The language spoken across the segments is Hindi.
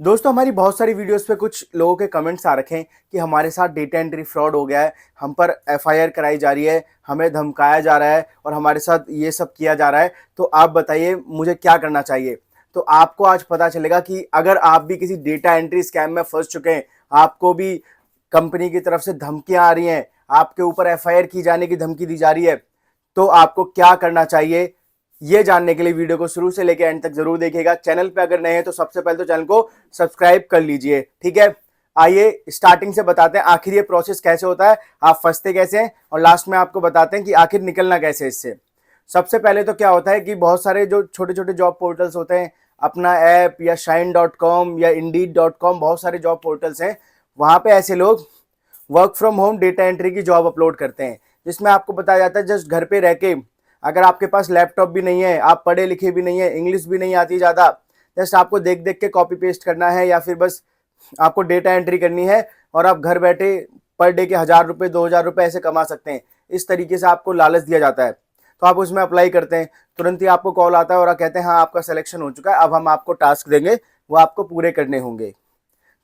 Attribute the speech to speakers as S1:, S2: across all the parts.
S1: दोस्तों हमारी बहुत सारी वीडियोस पे कुछ लोगों के कमेंट्स आ रखे हैं कि हमारे साथ डेटा एंट्री फ्रॉड हो गया है, हम पर एफआईआर कराई जा रही है, हमें धमकाया जा रहा है और हमारे साथ ये सब किया जा रहा है। तो आप बताइए मुझे क्या करना चाहिए। तो आपको आज पता चलेगा कि अगर आप भी किसी डेटा एंट्री स्कैम में फंस चुके हैं, आपको भी कंपनी की तरफ से धमकियां आ रही हैं, आपके ऊपर एफआईआर की जाने की धमकी दी जा रही है, तो आपको क्या करना चाहिए ये जानने के लिए वीडियो को शुरू से लेकर एंड तक जरूर देखिएगा। चैनल पे अगर नए हैं तो सबसे पहले तो चैनल को सब्सक्राइब कर लीजिए, ठीक है। आइए स्टार्टिंग से बताते हैं आखिर ये प्रोसेस कैसे होता है, आप फंसते कैसे हैं और लास्ट में आपको बताते हैं कि आखिर निकलना कैसे इससे। सबसे पहले तो क्या होता है कि बहुत सारे जो छोटे छोटे जॉब पोर्टल्स होते हैं, अपना ऐप या shine.com या indeed.com, बहुत सारे जॉब पोर्टल्स हैं। वहां पे ऐसे लोग work from home data entry की जॉब अपलोड करते हैं, जिसमें आपको बताया जाता है जस्ट घर पे रह के, अगर आपके पास लैपटॉप भी नहीं है, आप पढ़े लिखे भी नहीं है, इंग्लिश भी नहीं आती ज़्यादा, जस्ट आपको देख देख के कॉपी पेस्ट करना है या फिर बस आपको डेटा एंट्री करनी है और आप घर बैठे पर डे के 1,000 रुपये 2,000 रुपये ऐसे कमा सकते हैं। इस तरीके से आपको लालच दिया जाता है, तो आप उसमें अप्लाई करते हैं। तुरंत ही आपको कॉल आता है और आप कहते हैं हाँ आपका सिलेक्शन हो चुका है, अब हम आपको टास्क देंगे, वो आपको पूरे करने होंगे।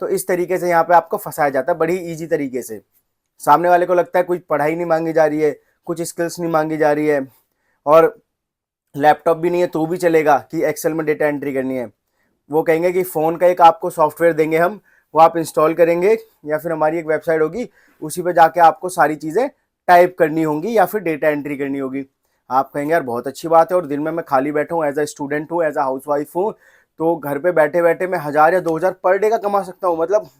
S1: तो इस तरीके से यहाँ पे आपको फंसाया जाता है बड़ी ईजी तरीके से। सामने वाले को लगता है कुछ पढ़ाई नहीं मांगी जा रही है, कुछ स्किल्स नहीं मांगी जा रही है और लैपटॉप भी नहीं है तो भी चलेगा कि एक्सेल में डेटा एंट्री करनी है। वो कहेंगे कि फ़ोन का एक आपको सॉफ्टवेयर देंगे हम, वो आप इंस्टॉल करेंगे या फिर हमारी एक वेबसाइट होगी, उसी पे जाके आपको सारी चीज़ें टाइप करनी होंगी या फिर डेटा एंट्री करनी होगी। आप कहेंगे यार बहुत अच्छी बात है और दिन में मैं खाली बैठा हूँ, एज अ स्टूडेंट हूँ, एज अ हाउस वाइफ हूँ, तो घर पे बैठे बैठे मैं 1,000 या 2,000 पर डे का कमा सकता हूँ, मतलब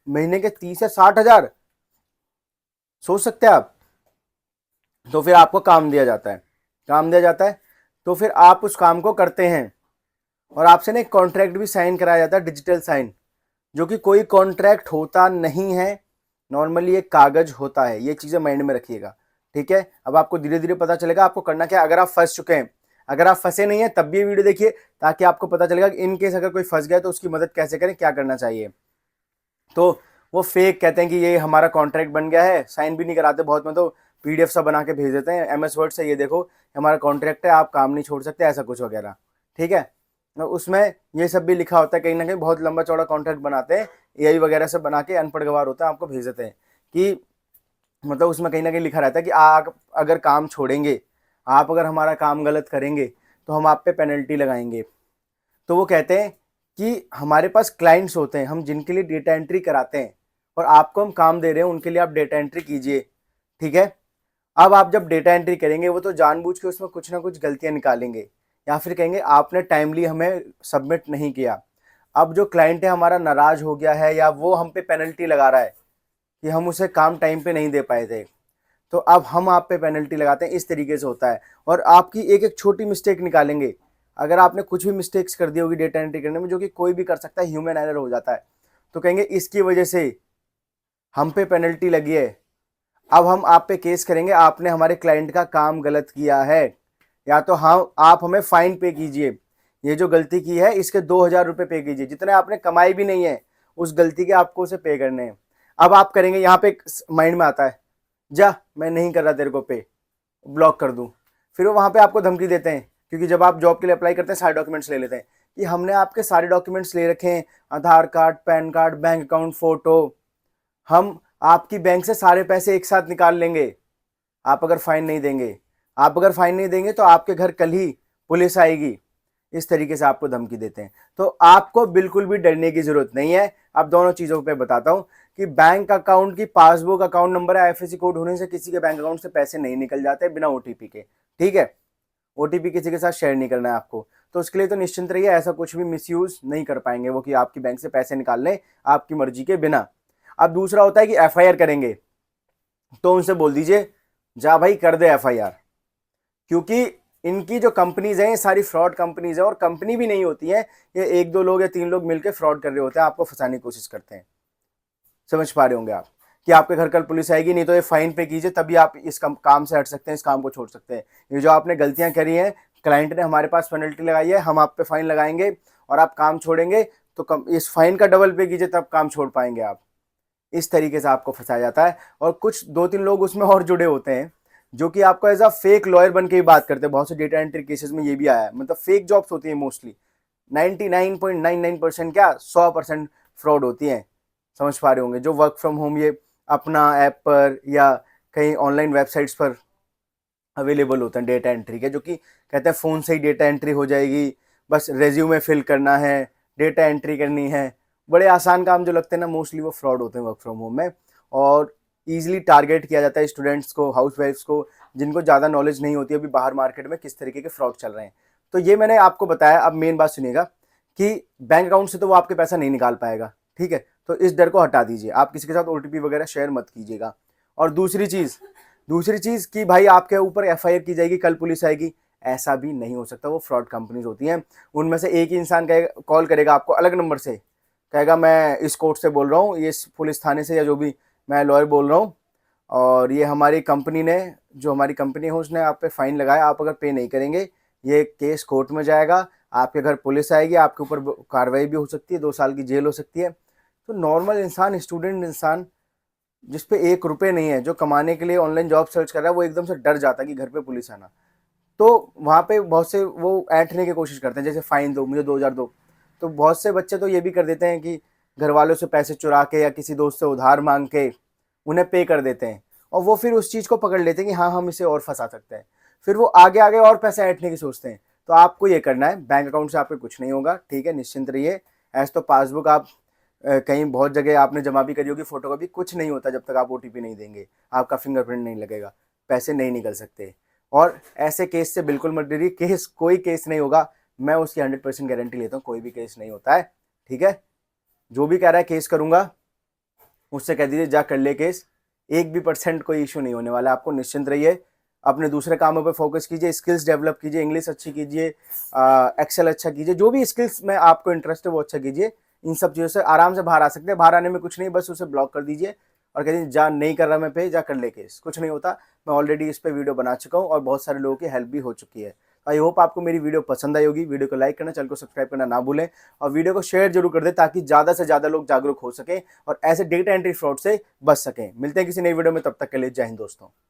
S1: महीने के 30 या 60,000। सोच सकते हैं आप। तो फिर आपको काम दिया जाता है, काम दिया जाता है तो फिर आप उस काम को करते हैं और आपसे ना एक कॉन्ट्रैक्ट भी साइन कराया जाता है, डिजिटल साइन, जो कि कोई कॉन्ट्रैक्ट होता नहीं है, नॉर्मली एक कागज होता है। ये चीज़ें माइंड में रखिएगा, ठीक है। अब आपको धीरे धीरे पता चलेगा आपको करना क्या है अगर आप फंस चुके हैं। अगर आप फंसे नहीं हैं तब भी ये वीडियो देखिए, ताकि आपको पता चलेगा कि इन केस अगर कोई फंस गया तो उसकी मदद कैसे करें, क्या करना चाहिए। तो वो फेक कहते हैं कि ये हमारा कॉन्ट्रैक्ट बन गया है, साइन भी नहीं कराते, बहुत में तो पीडीएफ सा बना के भेज देते हैं एमएस वर्ड से, ये देखो हमारा कॉन्ट्रैक्ट है, आप काम नहीं छोड़ सकते, ऐसा कुछ वगैरह, ठीक है। उसमें ये सब भी लिखा होता है, कहीं ना कहीं बहुत लंबा चौड़ा कॉन्ट्रैक्ट बनाते हैं, एआई वगैरह से बना के अनपढ़ गवार होता है आपको भेज देते हैं कि मतलब उसमें कहीं ना कहीं लिखा रहता है कि आप अगर काम छोड़ेंगे, आप अगर हमारा काम गलत करेंगे तो हम आप पे पेनल्टी लगाएंगे। तो वो कहते हैं कि हमारे पास क्लाइंट्स होते हैं, हम जिनके लिए डेटा एंट्री कराते हैं और आपको हम काम दे रहे हैं, उनके लिए आप डेटा एंट्री कीजिए, ठीक है। अब आप जब डेटा एंट्री करेंगे वो तो जानबूझ के उसमें कुछ ना कुछ गलतियां निकालेंगे या फिर कहेंगे आपने टाइमली हमें सबमिट नहीं किया। अब जो क्लाइंट है हमारा नाराज हो गया है या वो हम पे पेनल्टी लगा रहा है कि हम उसे काम टाइम पे नहीं दे पाए थे, तो अब हम आप पे पेनल्टी लगाते हैं। इस तरीके से होता है और आपकी एक एक छोटी मिस्टेक निकालेंगे। अगर आपने कुछ भी मिस्टेक्स कर दी होगी डेटा एंट्री करने में, जो कि कोई भी कर सकता है, ह्यूमन एरर हो जाता है, तो कहेंगे इसकी वजह से हम पे पेनल्टी लगी है, अब हम आप पे केस करेंगे, आपने हमारे क्लाइंट का काम गलत किया है, या तो हम आप हमें फाइन पे कीजिए, ये जो गलती की है इसके 2,000 रुपये पे कीजिए, जितने आपने कमाई भी नहीं है उस गलती के आपको उसे पे करने हैं। अब आप करेंगे, यहाँ पे माइंड में आता है जा मैं नहीं कर रहा तेरे को पे, ब्लॉक कर दूं। फिर वो वहाँ पे आपको धमकी देते हैं, क्योंकि जब आप जॉब के लिए अप्लाई करते हैं सारे डॉक्यूमेंट्स ले लेते हैं कि हमने आपके सारे डॉक्यूमेंट्स ले रखे हैं, Aadhaar card, PAN card, bank account, photo, हम आपकी बैंक से सारे पैसे एक साथ निकाल लेंगे आप अगर फाइन नहीं देंगे। आप अगर फाइन नहीं देंगे तो आपके घर कल ही पुलिस आएगी। इस तरीके से आपको धमकी देते हैं। तो आपको बिल्कुल भी डरने की जरूरत नहीं है। अब दोनों चीजों पे बताता हूं कि बैंक अकाउंट की passbook, account number, IFSC code होने से किसी के बैंक अकाउंट से पैसे नहीं निकल जाते बिना ओटीपी के, ठीक है। ओटीपी किसी के साथ शेयर नहीं करना है आपको, तो उसके लिए तो निश्चिंत रहिए, ऐसा कुछ भी मिसयूज नहीं कर पाएंगे वो कि आपकी बैंक से पैसे निकाल लें आपकी मर्जी के बिना। अब दूसरा होता है कि एफआईआर करेंगे, तो उनसे बोल दीजिए जा भाई कर दे एफआईआर, क्योंकि इनकी जो कंपनीज हैं ये सारी फ्रॉड कंपनीज हैं और कंपनी भी नहीं होती है, ये एक दो लोग या तीन लोग मिलकर फ्रॉड कर रहे होते हैं, आपको फंसाने की कोशिश करते हैं। समझ पा रहे होंगे आप कि आपके घर कल पुलिस आएगी, नहीं तो ये फाइन पे कीजिए तभी आप इस काम से हट सकते हैं, इस काम को छोड़ सकते हैं। ये जो आपने गलतियां करी हैं, क्लाइंट ने हमारे पास पेनल्टी लगाई है, हम आप पे फाइन लगाएंगे और आप काम छोड़ेंगे, तो इस फाइन का डबल पे कीजिए तब काम छोड़ पाएंगे आप। इस तरीके से आपको फंसाया जाता है और कुछ दो तीन लोग उसमें और जुड़े होते हैं जो कि आपको एज अ फेक लॉयर बन के ही बात करते हैं। बहुत से डेटा एंट्री केसेस में ये भी आया है, मतलब फेक जॉब्स होती है मोस्टली, 99.99% क्या 100% फ्रॉड होती हैं। समझ पा रहे होंगे, जो वर्क फ्रॉम होम ये अपना ऐप पर या कहीं ऑनलाइन वेबसाइट्स पर अवेलेबल होते हैं डेटा एंट्री के, जो कि कहते हैं फ़ोन से ही डेटा एंट्री हो जाएगी, बस रेज्यूमे फिल करना है, डेटा एंट्री करनी है। बड़े आसान काम जो लगते हैं ना, मोस्टली वो फ्रॉड होते हैं वर्क फ्रॉम होम में। और ईजिली टारगेट किया जाता है स्टूडेंट्स को, हाउस वाइफ्स को, जिनको ज़्यादा नॉलेज नहीं होती अभी बाहर मार्केट में किस तरीके के फ्रॉड चल रहे हैं। तो ये मैंने आपको बताया। अब मेन बात सुनिएगा कि बैंक अकाउंट से तो वो आपके पैसा नहीं निकाल पाएगा, ठीक है। तो इस डर को हटा दीजिए, आप किसी के साथ ओटीपी वगैरह शेयर मत कीजिएगा। और दूसरी चीज़ कि भाई आपके ऊपर एफआईआर की जाएगी, कल पुलिस आएगी, ऐसा भी नहीं हो सकता। वो फ्रॉड कंपनीज होती हैं, उनमें से एक ही इंसान कहेगा, कॉल करेगा आपको अलग नंबर से, कहेगा मैं इस कोर्ट से बोल रहा हूँ, ये पुलिस थाने से, या जो भी, मैं लॉयर बोल रहा हूँ, और ये हमारी कंपनी ने, जो हमारी कंपनी है उसने आप पे फाइन लगाया, आप अगर पे नहीं करेंगे ये केस कोर्ट में जाएगा, आपके घर पुलिस आएगी, आपके ऊपर कार्रवाई भी हो सकती है, 2 साल की जेल हो सकती है। तो नॉर्मल इंसान, स्टूडेंट इंसान जिस पे 1 रुपये नहीं है, जो कमाने के लिए ऑनलाइन जॉब सर्च कर रहा है, वो एकदम से डर जाता है कि घर पे पुलिस आना। तो वहाँ पे बहुत से वो ऐंठने की कोशिश करते हैं, जैसे फ़ाइन दो, मुझे 2,000 दो। तो बहुत से बच्चे तो ये भी कर देते हैं कि घर वालों से पैसे चुरा के या किसी दोस्त से उधार मांग के उन्हें पे कर देते हैं, और वो फिर उस चीज़ को पकड़ लेते हैं कि हाँ हम इसे और फंसा सकते हैं। फिर वो आगे आगे और पैसे ऐंठने की सोचते हैं। तो आपको ये करना है, बैंक अकाउंट से आपके कुछ नहीं होगा, ठीक है, निश्चिंत रहिए। ऐसे तो पासबुक आप कहीं बहुत जगह आपने जमा भी करी होगी, फोटोकॉपी, कुछ नहीं होता जब तक आप ओटीपी नहीं देंगे, आपका फिंगरप्रिंट नहीं लगेगा, पैसे नहीं निकल सकते। और ऐसे केस से बिल्कुल मत डरिए, कोई केस नहीं होगा, मैं उसकी 100% गारंटी लेता हूँ, कोई भी केस नहीं होता है, ठीक है। जो भी कह रहा है केस करूंगा, उससे कह दीजिए जा कर ले केस, 1% भी कोई इशू नहीं होने वाला है आपको, निश्चिंत रहिए। अपने दूसरे कामों पे फोकस कीजिए, स्किल्स डेवलप कीजिए, इंग्लिश अच्छी कीजिए, एक्सेल अच्छा कीजिए, जो भी स्किल्स में आपको इंटरेस्ट है वो अच्छा कीजिए। इन सब चीज़ों से आराम से बाहर आ सकते हैं। बाहर आने में कुछ नहीं, बस उसे ब्लॉक कर दीजिए और कह दीजिए जा, नहीं कर रहा मैं पे, जा कर ले केस, कुछ नहीं होता। मैं ऑलरेडी इस पर वीडियो बना चुका हूँ और बहुत सारे लोगों की हेल्प भी हो चुकी है। आई होप आपको मेरी वीडियो पसंद आई होगी। वीडियो को लाइक करना, चैनल को सब्सक्राइब करना ना भूलें, और वीडियो को शेयर जरूर कर दें ताकि ज़्यादा से ज़्यादा लोग जागरूक हो सकें और ऐसे डेटा एंट्री फ्रॉड से बच सकें। मिलते हैं किसी नई वीडियो में, तब तक के लिए जय हिंद दोस्तों।